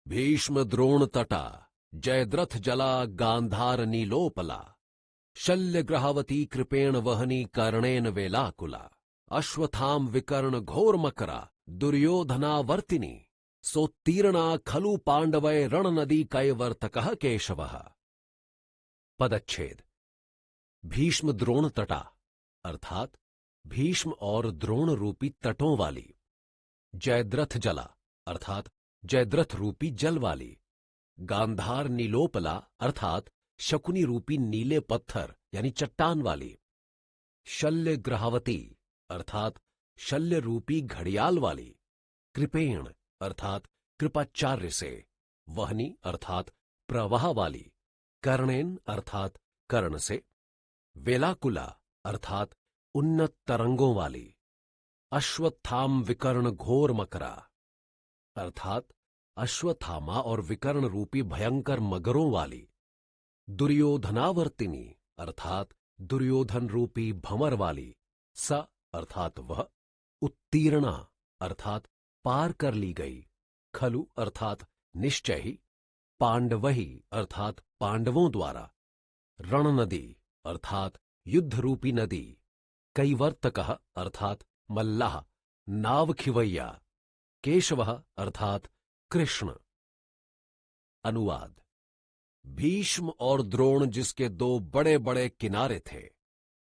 भीष्म द्रोण तटा जयद्रथ जला गांधार नीलोपला शल्य ग्रहावती कृपेण वहनी कर्णेन वेलाकुला अश्वत्थाम विकर्ण घोर मकरा दुर्योधनावर्तिनी सोत्तीर्णा खलु पांडवय रण नदी कैवर्तकः केशवः। पदच्छेद। भीष्म द्रोण तटा अर्थात भीष्म और द्रोण रूपी तटों वाली, जयद्रथ जला अर्थात जयद्रथ रूपी जल वाली, गांधार नीलोपला अर्थात शकुनी रूपी नीले पत्थर यानी चट्टान वाली, शल्य ग्रहावती अर्थात शल्य रूपी घड़ियाल वाली, कृपेण अर्थात कृपाचार्य से, वहनी अर्थात प्रवाह वाली, कर्णेन अर्थात कर्ण से, वेलाकुला अर्थात उन्नत तरंगों वाली, अश्वत्थाम विकर्ण घोर मकरा अर्थात अश्वत्थामा और विकर्ण रूपी भयंकर मगरों वाली, दुर्योधनावर्तिनी अर्थात दुर्योधन रूपी भंवर वाली, स अर्थात वह, उत्तीर्णा अर्थात पार कर ली गई, खलु अर्थात निश्चय ही, पांडवही अर्थात पांडवों द्वारा, रण नदी अर्थात युद्ध रूपी नदी, कैवर्तकः अर्थात मल्लाह नाव खिवैया, केशवः अर्थात कृष्ण। अनुवाद। भीष्म और द्रोण जिसके दो बड़े बड़े किनारे थे,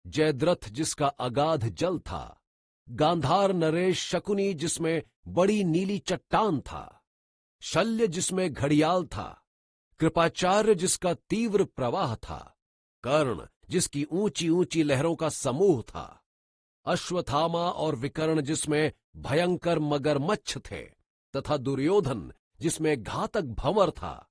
जयद्रथ जिसका अगाध जल था, गांधार नरेश शकुनी जिसमें बड़ी नीली चट्टान था, शल्य जिसमें घड़ियाल था, कृपाचार्य जिसका तीव्र प्रवाह था, कर्ण जिसकी ऊंची ऊंची लहरों का समूह था, अश्वत्थामा और विकर्ण जिसमें भयंकर मगरमच्छ थे, तथा दुर्योधन जिसमें घातक भंवर था,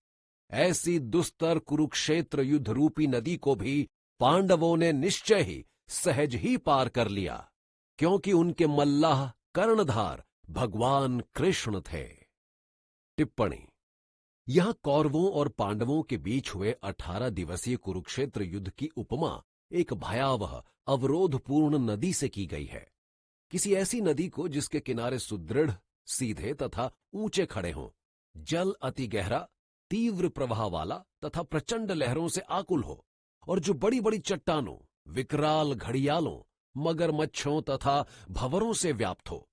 ऐसी दुस्तर कुरुक्षेत्र युद्ध रूपी नदी को भी पांडवों ने निश्चय ही सहज ही पार कर लिया, क्योंकि उनके मल्लाह कर्णधार भगवान कृष्ण थे। टिप्पणी। यहां कौरवों और पांडवों के बीच हुए 18 दिवसीय कुरुक्षेत्र युद्ध की उपमा एक भयावह अवरोधपूर्ण नदी से की गई है। किसी ऐसी नदी को जिसके किनारे सुदृढ़, सीधे तथा ऊंचे खड़े हों, जल अति गहरा, तीव्र प्रवाह वाला तथा प्रचंड लहरों से आकुल हो, और जो बड़ी बड़ी चट्टानों, विकराल घड़ियालों, मगरमच्छों तथा भंवरों से व्याप्त हो।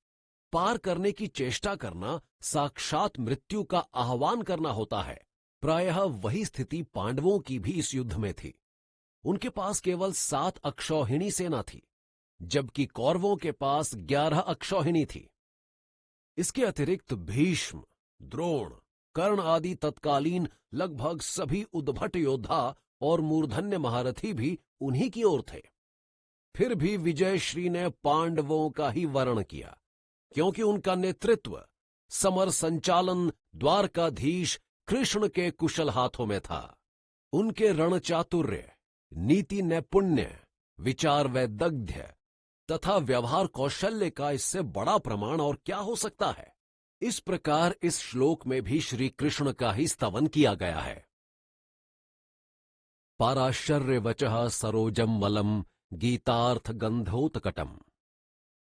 पार करने की चेष्टा करना साक्षात मृत्यु का आह्वान करना होता है। प्रायः वही स्थिति पांडवों की भी इस युद्ध में थी। उनके पास केवल 7 अक्षौहिणी सेना थी, जबकि कौरवों के पास 11 अक्षौहिणी थी। इसके अतिरिक्त भीष्म, द्रोण, कर्ण आदि तत्कालीन लगभग सभी उद्भट योद्धा और मूर्धन्य महारथी भी उन्हीं की ओर थे। फिर भी विजयश्री ने पांडवों का ही वर्ण किया, क्योंकि उनका नेतृत्व, समर संचालन द्वारकाधीश कृष्ण के कुशल हाथों में था। उनके रणचातुर्य, नीति नैपुण्य, विचार वैदग्ध्य तथा व्यवहार कौशल्य का इससे बड़ा प्रमाण और क्या हो सकता है। इस प्रकार इस श्लोक में भी श्री कृष्ण का ही स्तवन किया गया है। पाराशर्य वचः सरोजम वलम गीतार्थ गंधोत्कटम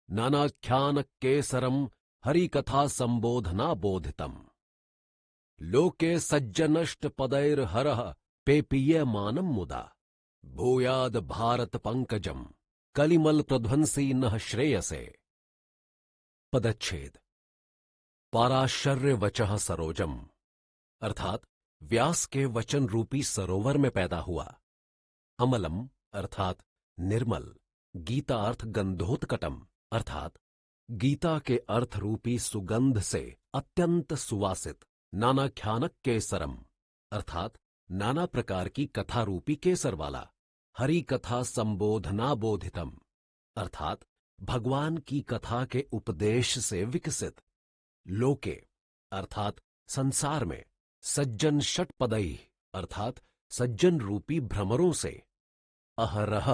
नानाख्यान केसरम हरिकथा संबोधना बोधितम लोके सज्जनष्ट पदैर हरः पेपीयमानं मुदा भूयाद भारत पंकजम कलिमल प्रध्वंसी नः श्रेयसे। पदच्छेद। पाराशर्य वचः सरोजम अर्थात व्यास के वचन रूपी सरोवर में पैदा हुआ। अमलम अर्थात निर्मल, गीता अर्थ गंधोत्कटम अर्थात गीता के अर्थ रूपी सुगंध से अत्यंत सुवासित, नानाख्यानक केसरम अर्थात नाना प्रकार की कथा रूपी केसर वाला, हरि कथा संबोधना बोधितम अर्थात भगवान की कथा के उपदेश से विकसित, लोके अर्थात संसार में, सज्जन षटपदैः अर्थात सज्जन रूपी भ्रमरों से, अहरह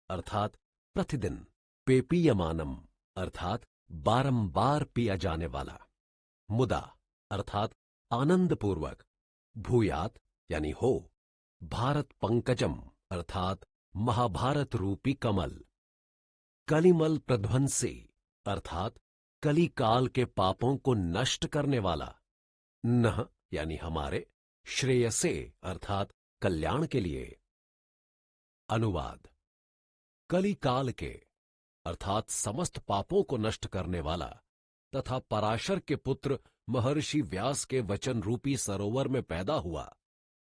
अर्थात प्रतिदिन, पेपीयमानम अर्थात बारंबार पिया जाने वाला, मुदा अर्थात आनंदपूर्वक, भूयात यानी हो, भारत पंकजम अर्थात महाभारत रूपी कमल, कलिमल प्रध्वंसी अर्थात कलिकाल के पापों को नष्ट करने वाला, नः यानी हमारे श्रेयसे अर्थात कल्याण के लिए। अनुवाद। कली काल के अर्थात समस्त पापों को नष्ट करने वाला तथा पराशर के पुत्र महर्षि व्यास के वचन रूपी सरोवर में पैदा हुआ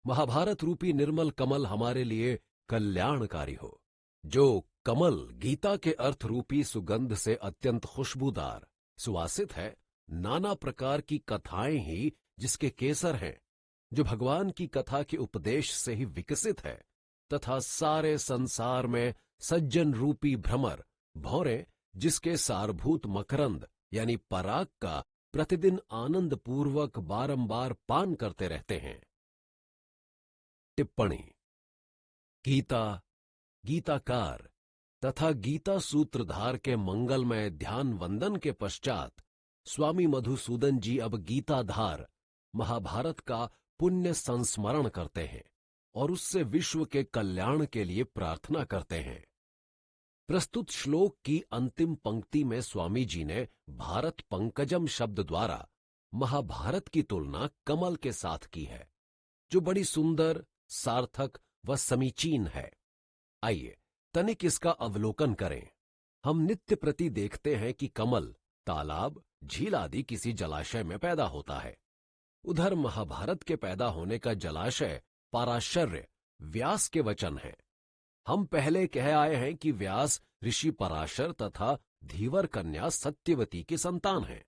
महाभारत रूपी निर्मल कमल हमारे लिए कल्याणकारी हो। जो कमल गीता के अर्थ रूपी सुगंध से अत्यंत खुशबूदार सुवासित है, नाना प्रकार की कथाएं ही जिसके केसर हैं, जो भगवान की कथा के उपदेश से ही विकसित है, तथा सारे संसार में सज्जन रूपी भ्रमर भौरे जिसके सारभूत मकरंद यानी पराग का प्रतिदिन आनंद पूर्वक बारंबार पान करते रहते हैं। टिप्पणी। गीता, गीताकार तथा गीता सूत्रधार के मंगलमय ध्यान वंदन के पश्चात स्वामी मधुसूदन जी अब गीताधार महाभारत का पुण्य संस्मरण करते हैं और उससे विश्व के कल्याण के लिए प्रार्थना करते हैं। प्रस्तुत श्लोक की अंतिम पंक्ति में स्वामी जी ने भारत पंकजम शब्द द्वारा महाभारत की तुलना कमल के साथ की है, जो बड़ी सुंदर, सार्थक व समीचीन है। आइए तनिक इसका अवलोकन करें। हम नित्य प्रति देखते हैं कि कमल तालाब, झील आदि किसी जलाशय में पैदा होता है। उधर महाभारत के पैदा होने का जलाशय पाराशर्य व्यास के वचन है। हम पहले कह आए हैं कि व्यास ऋषि पराशर तथा धीवर कन्या सत्यवती के संतान हैं,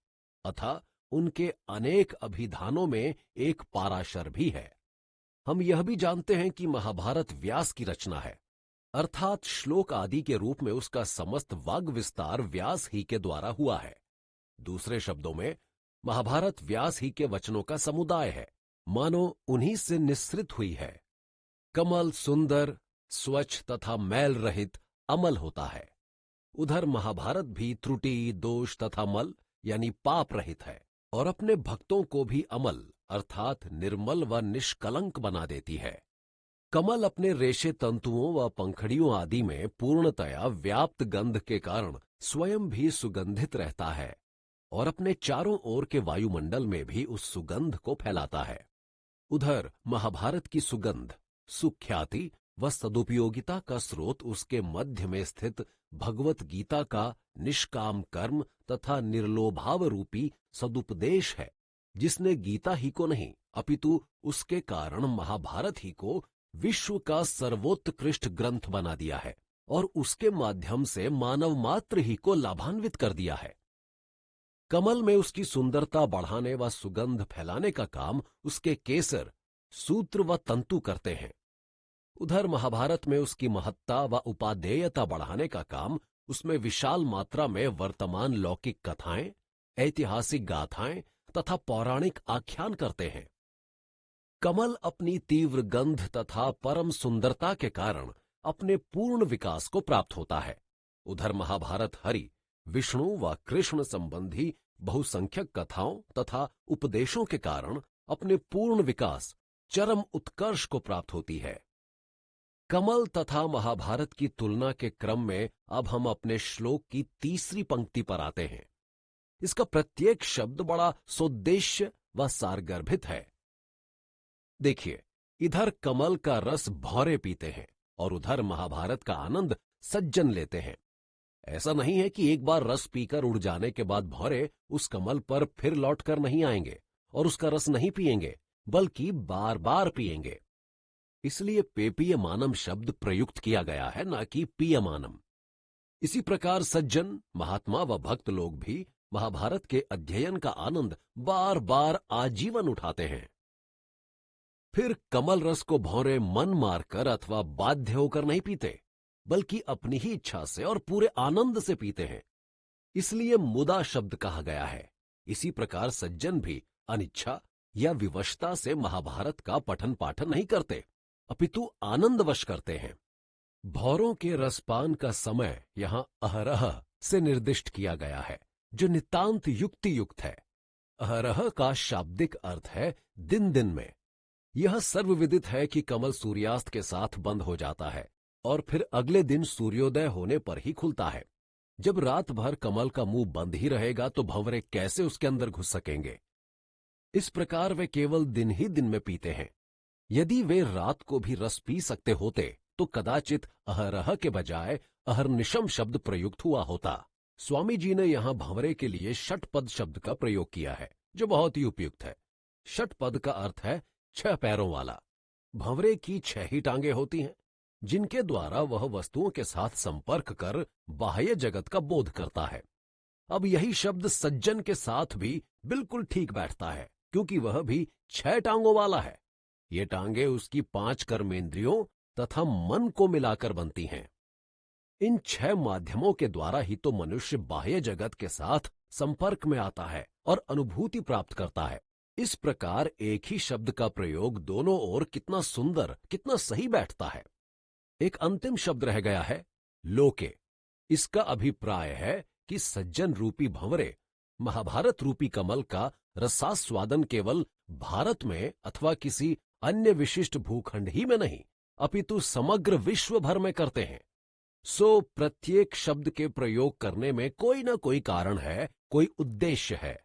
अतः उनके अनेक अभिधानों में एक पाराशर भी है। हम यह भी जानते हैं कि महाभारत व्यास की रचना है, अर्थात श्लोक आदि के रूप में उसका समस्त वाग विस्तार व्यास ही के द्वारा हुआ है। दूसरे शब्दों में महाभारत व्यास ही के वचनों का समुदाय है, मानो उन्हीं से निस्सृत हुई है। कमल सुंदर, स्वच्छ तथा मैल रहित अमल होता है। उधर महाभारत भी त्रुटि, दोष तथा मल यानी पाप रहित है और अपने भक्तों को भी अमल अर्थात निर्मल व निष्कलंक बना देती है। कमल अपने रेशे तंतुओं व पंखड़ियों आदि में पूर्णतया व्याप्त गंध के कारण स्वयं भी सुगंधित रहता है और अपने चारों ओर के वायुमंडल में भी उस सुगंध को फैलाता है। उधर महाभारत की सुगंध, सुख्याति व सदुपयोगिता का स्रोत उसके मध्य में स्थित भगवत गीता का निष्काम कर्म तथा निर्लोभाव रूपी सदुपदेश है, जिसने गीता ही को नहीं अपितु उसके कारण महाभारत ही को विश्व का सर्वोत्कृष्ट ग्रंथ बना दिया है और उसके माध्यम से मानव मात्र ही को लाभान्वित कर दिया है। कमल में उसकी सुंदरता बढ़ाने व सुगंध फैलाने का काम उसके केसर, सूत्र व तंतु करते हैं। उधर महाभारत में उसकी महत्ता व उपादेयता बढ़ाने का काम उसमें विशाल मात्रा में वर्तमान लौकिक कथाएं, ऐतिहासिक गाथाएं तथा पौराणिक आख्यान करते हैं। कमल अपनी तीव्र गंध तथा परम सुंदरता के कारण अपने पूर्ण विकास को प्राप्त होता है। उधर महाभारत हरि, विष्णु व कृष्ण संबंधी बहुसंख्यक कथाओं तथा उपदेशों के कारण अपने पूर्ण विकास, चरम उत्कर्ष को प्राप्त होती है। कमल तथा महाभारत की तुलना के क्रम में अब हम अपने श्लोक की तीसरी पंक्ति पर आते हैं। इसका प्रत्येक शब्द बड़ा सोद्देश्य व सारगर्भित है। देखिए, इधर कमल का रस भौरे पीते हैं और उधर महाभारत का आनंद सज्जन लेते हैं। ऐसा नहीं है कि एक बार रस पीकर उड़ जाने के बाद भौरे उस कमल पर फिर लौटकर नहीं आएंगे और उसका रस नहीं पिएंगे, बल्कि बार बार पिएंगे। इसलिए पेपीयमानम शब्द प्रयुक्त किया गया है, न कि पीयमानम। इसी प्रकार सज्जन, महात्मा व भक्त लोग भी महाभारत के अध्ययन का आनंद बार बार आजीवन उठाते हैं। फिर कमल रस को भौरे मन मारकर अथवा बाध्य होकर नहीं पीते, बल्कि अपनी ही इच्छा से और पूरे आनंद से पीते हैं। इसलिए मुदा शब्द कहा गया है। इसी प्रकार सज्जन भी अनिच्छा या विवशता से महाभारत का पठन पाठन नहीं करते, अपितु आनंदवश करते हैं। भौरों के रसपान का समय यहां अहरह से निर्दिष्ट किया गया है, जो नितांत युक्ति युक्त है। अहरह का शाब्दिक अर्थ है दिन दिन में। यह सर्वविदित है कि कमल सूर्यास्त के साथ बंद हो जाता है और फिर अगले दिन सूर्योदय होने पर ही खुलता है। जब रात भर कमल का मुंह बंद ही रहेगा तो भंवरे कैसे उसके अंदर घुस सकेंगे। इस प्रकार वे केवल दिन ही दिन में पीते हैं। यदि वे रात को भी रस पी सकते होते तो कदाचित अहरह के बजाय अहर्निशम शब्द प्रयुक्त हुआ होता। स्वामी जी ने यहां भंवरे के लिए षटपद शब्द का प्रयोग किया है, जो बहुत ही उपयुक्त है। षटपद का अर्थ है 6 पैरों वाला। भंवरे की 6 ही टांगे होती हैं, जिनके द्वारा वह वस्तुओं के साथ संपर्क कर बाह्य जगत का बोध करता है। अब यही शब्द सज्जन के साथ भी बिल्कुल ठीक बैठता है, क्योंकि वह भी 6 टांगों वाला है। ये टांगे उसकी 5 कर्मेंद्रियों तथा मन को मिलाकर बनती हैं। इन 6 माध्यमों के द्वारा ही तो मनुष्य बाह्य जगत के साथ संपर्क में आता है और अनुभूति प्राप्त करता है। इस प्रकार एक ही शब्द का प्रयोग दोनों ओर कितना सुंदर, कितना सही बैठता है। एक अंतिम शब्द रह गया है, लोके। इसका अभिप्राय है कि सज्जन रूपी भंवरे महाभारत रूपी कमल का रसास्वादन केवल भारत में अथवा किसी अन्य विशिष्ट भूखंड ही में नहीं, अपितु समग्र विश्व भर में करते हैं। सो प्रत्येक शब्द के प्रयोग करने में कोई ना कोई कारण है, कोई उद्देश्य है।